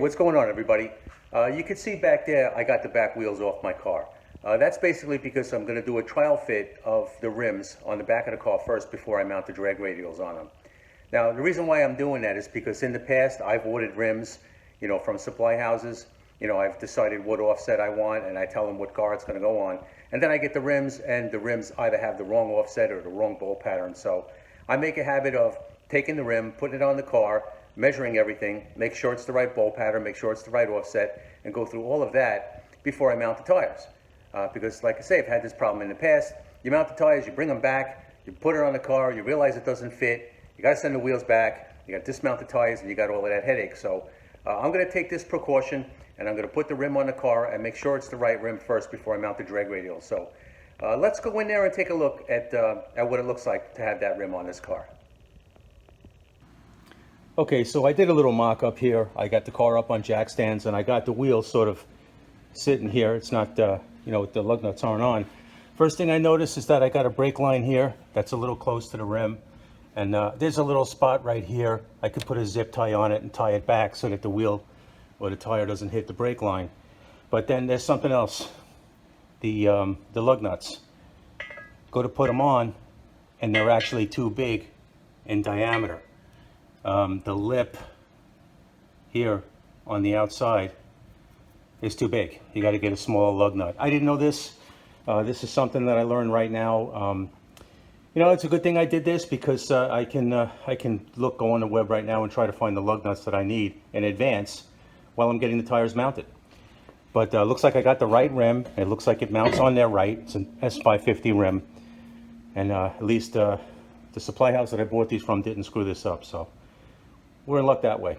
What's going on, everybody? You can see back there I got the back wheels off my car. That's basically because I'm going to do a trial fit of the rims on the back of the car first before I mount the drag radials on them. Now, the reason why I'm doing that is because in the past I've ordered rims, from supply houses. I've decided what offset I want, and I tell them what car it's going to go on. And then I get the rims, and the rims either have the wrong offset or the wrong bolt pattern. So I make a habit of taking the rim, putting it on the car, measuring everything, make sure it's the right bolt pattern, make sure it's the right offset, and go through all of that before I mount the tires. Because like I say, I've had this problem in the past. You mount the tires, you bring them back, you put it on the car, you realize it doesn't fit, you got to send the wheels back, you got to dismount the tires, and you got all of that headache. So I'm going to take this precaution, and I'm going to put the rim on the car and make sure it's the right rim first before I mount the drag radial. So let's go in there and take a look at what it looks like to have that rim on this car. Okay, so I did a little mock-up here. I got the car up on jack stands, and I got the wheels sort of sitting here. It's not, the lug nuts aren't on. First thing I noticed is that I got a brake line here that's a little close to the rim. And there's a little spot right here. I could put a zip tie on it and tie it back so that the wheel or the tire doesn't hit the brake line. But then there's something else. The lug nuts. Go to put them on, and they're actually too big in diameter. The lip here on the outside is too big. You got to get a smaller lug nut. I didn't know this. This is something that I learned right now. It's a good thing I did this because I can go on the web right now and try to find the lug nuts that I need in advance while I'm getting the tires mounted. But looks like I got the right rim. It looks like it mounts on there right. It's an S550 rim, and at least the supply house that I bought these from didn't screw this up. So we're in luck that way.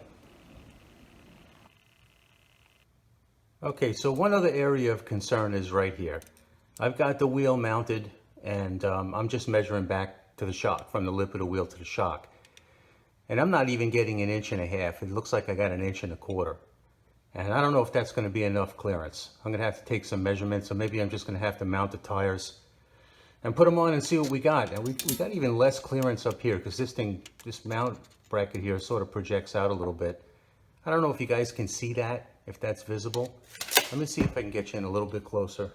Okay, so one other area of concern is right here. I've got the wheel mounted, and I'm just measuring back to the shock, from the lip of the wheel to the shock. And I'm not even getting 1.5 inches. It looks like I got 1.25 inches. And I don't know if that's going to be enough clearance. I'm going to have to take some measurements, or maybe I'm just going to have to mount the tires and put them on and see what we got. And we got even less clearance up here because this mount bracket here sort of projects out a little bit. I don't know if you guys can see that, if that's visible. Let me see if I can get you in a little bit closer.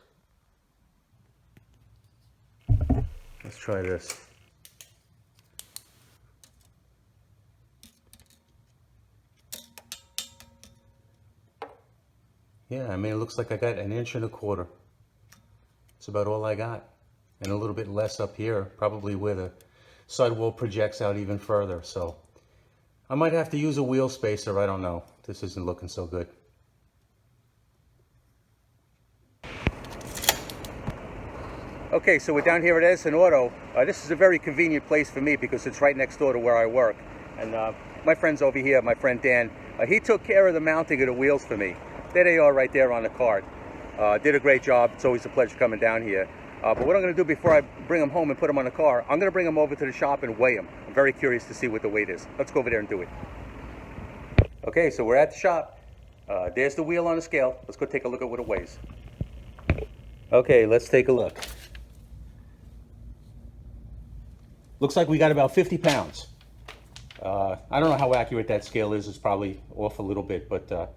Let's try this. Yeah, I mean, it looks like I got 1.25 inches. It's about all I got. And a little bit less up here, probably where the sidewall projects out even further. So I might have to use a wheel spacer, I don't know. This isn't looking so good. Okay, so we're down here at Edison Auto. This is a very convenient place for me because it's right next door to where I work. And my friend's over here, my friend Dan, he took care of the mounting of the wheels for me. There they are right there on the cart. Did a great job. It's always a pleasure coming down here. But what I'm going to do before I bring them home and put them on the car, I'm going to bring them over to the shop and weigh them. I'm very curious to see what the weight is. Let's go over there and do it. Okay, so we're at the shop. There's the wheel on the scale. Let's go take a look at what it weighs. Okay, let's take a look. Looks like we got about 50 pounds. I don't know how accurate that scale is. It's probably off a little bit, but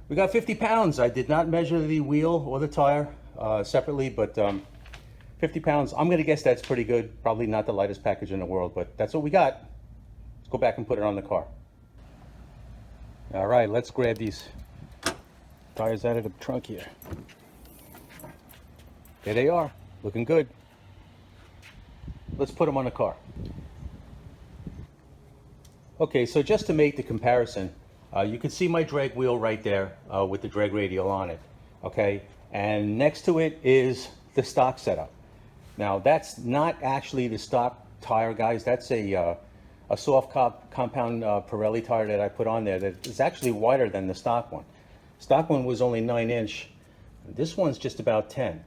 we got 50 pounds. I did not measure the wheel or the tire separately, but 50 pounds. I'm going to guess that's pretty good. Probably not the lightest package in the world, but that's what we got. Let's go back and put it on the car. All right, let's grab these tires out of the trunk here. There they are, looking good. Let's put them on the car. Okay, so just to make the comparison, you can see my drag wheel right there with the drag radial on it, okay? And next to it is the stock setup. Now, that's not actually the stock tire, guys. That's a soft compound Pirelli tire that I put on there that is actually wider than the stock one. Stock one was only 9-inch. This one's just about 10.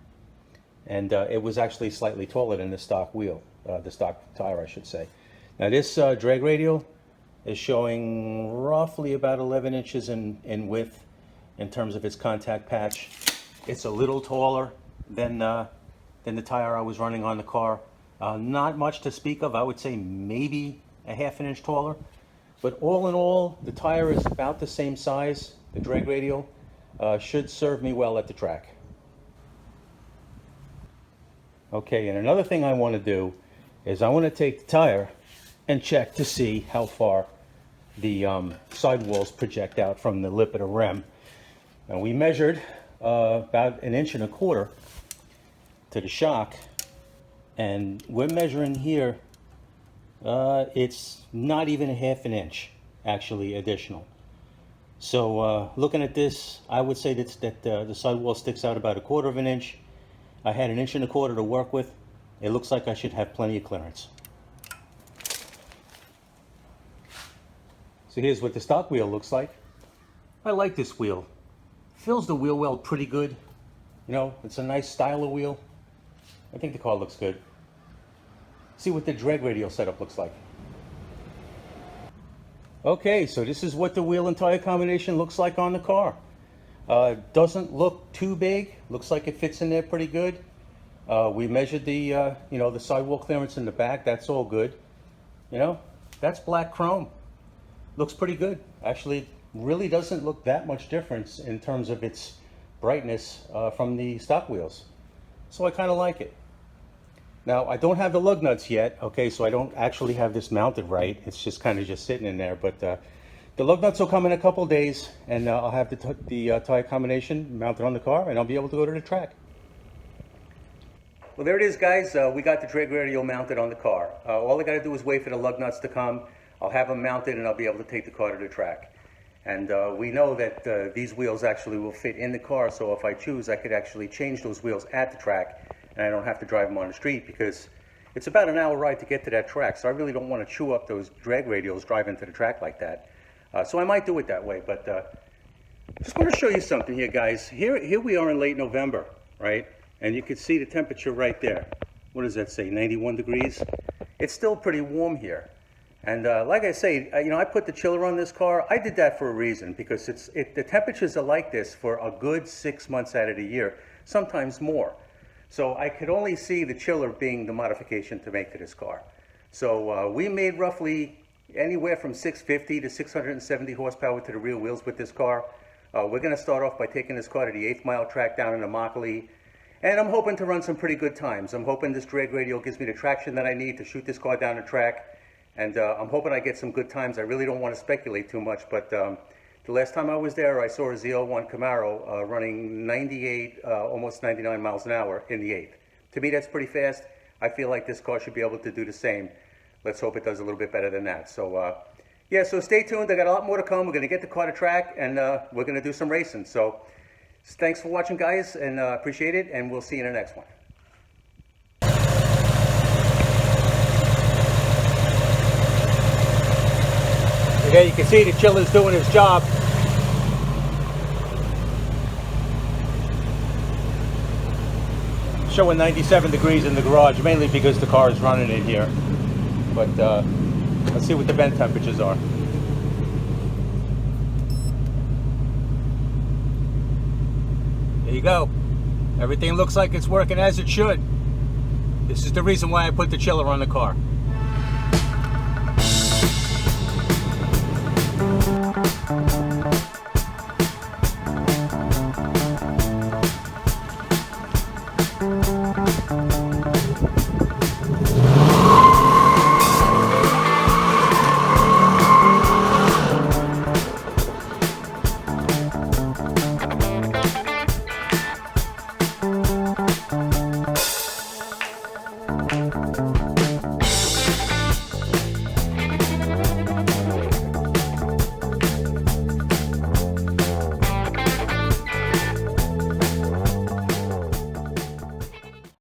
And it was actually slightly taller than the stock wheel, the stock tire, I should say. Now, this drag radial is showing roughly about 11 inches in width in terms of its contact patch. It's a little taller than the tire I was running on the car. Not much to speak of. I would say maybe a 1/2 inch taller. But all in all, the tire is about the same size. The drag radial should serve me well at the track. Okay, and another thing I want to do is I want to take the tire and check to see how far the sidewalls project out from the lip of the rim. And we measured about 1.25 inches to the shock, and we're measuring here, it's not even 1/2 inch actually additional. So looking at this, I would say that the sidewall sticks out about 1/4 inch. I had 1.25 inches to work with. It looks like I should have plenty of clearance. So here's what the stock wheel looks like. I like this wheel. Fills the wheel well pretty good. You know, it's a nice style of wheel. I think the car looks good. See what the drag radial setup looks like. Okay, so this is what the wheel and tire combination looks like on the car. Doesn't look too big. Looks like it fits in there pretty good. We measured the the sidewall clearance in the back. That's all good. You know, that's black chrome. Looks pretty good. Actually, really doesn't look that much difference in terms of its brightness from the stock wheels. So I kind of like it. Now, I don't have the lug nuts yet, okay, so I don't actually have this mounted right. It's just kind of just sitting in there, but the lug nuts will come in a couple days, and I'll have the tire combination mounted on the car, and I'll be able to go to the track. Well, there it is, guys. We got the drag radial mounted on the car. All I got to do is wait for the lug nuts to come. I'll have them mounted, and I'll be able to take the car to the track. And we know that these wheels actually will fit in the car, so if I choose, I could actually change those wheels at the track, and I don't have to drive them on the street, because it's about an hour ride to get to that track, so I really don't want to chew up those drag radials driving to the track like that. So I might do it that way, but just want to show you something here, guys. Here we are in late November, right? And you can see the temperature right there. What does that say, 91 degrees? It's still pretty warm here. And like I say, I put the chiller on this car. I did that for a reason, because the temperatures are like this for a good 6 months out of the year, sometimes more. So I could only see the chiller being the modification to make to this car. So we made roughly anywhere from 650 to 670 horsepower to the rear wheels with this car. We're going to start off by taking this car to the 8th mile track down in Immokalee. And I'm hoping to run some pretty good times. I'm hoping this drag radial gives me the traction that I need to shoot this car down the track. And I'm hoping I get some good times. I really don't want to speculate too much, but the last time I was there, I saw a Z01 Camaro running 98, almost 99 miles an hour in the 8th. To me, that's pretty fast. I feel like this car should be able to do the same. Let's hope it does a little bit better than that. So, yeah, so stay tuned. I got a lot more to come. We're going to get the car to track, and we're going to do some racing. So, thanks for watching, guys, and appreciate it, and we'll see you in the next one. Okay, you can see the chiller's doing its job. Showing 97 degrees in the garage, mainly because the car is running in here. But let's see what the vent temperatures are. There you go. Everything looks like it's working as it should. This is the reason why I put the chiller on the car.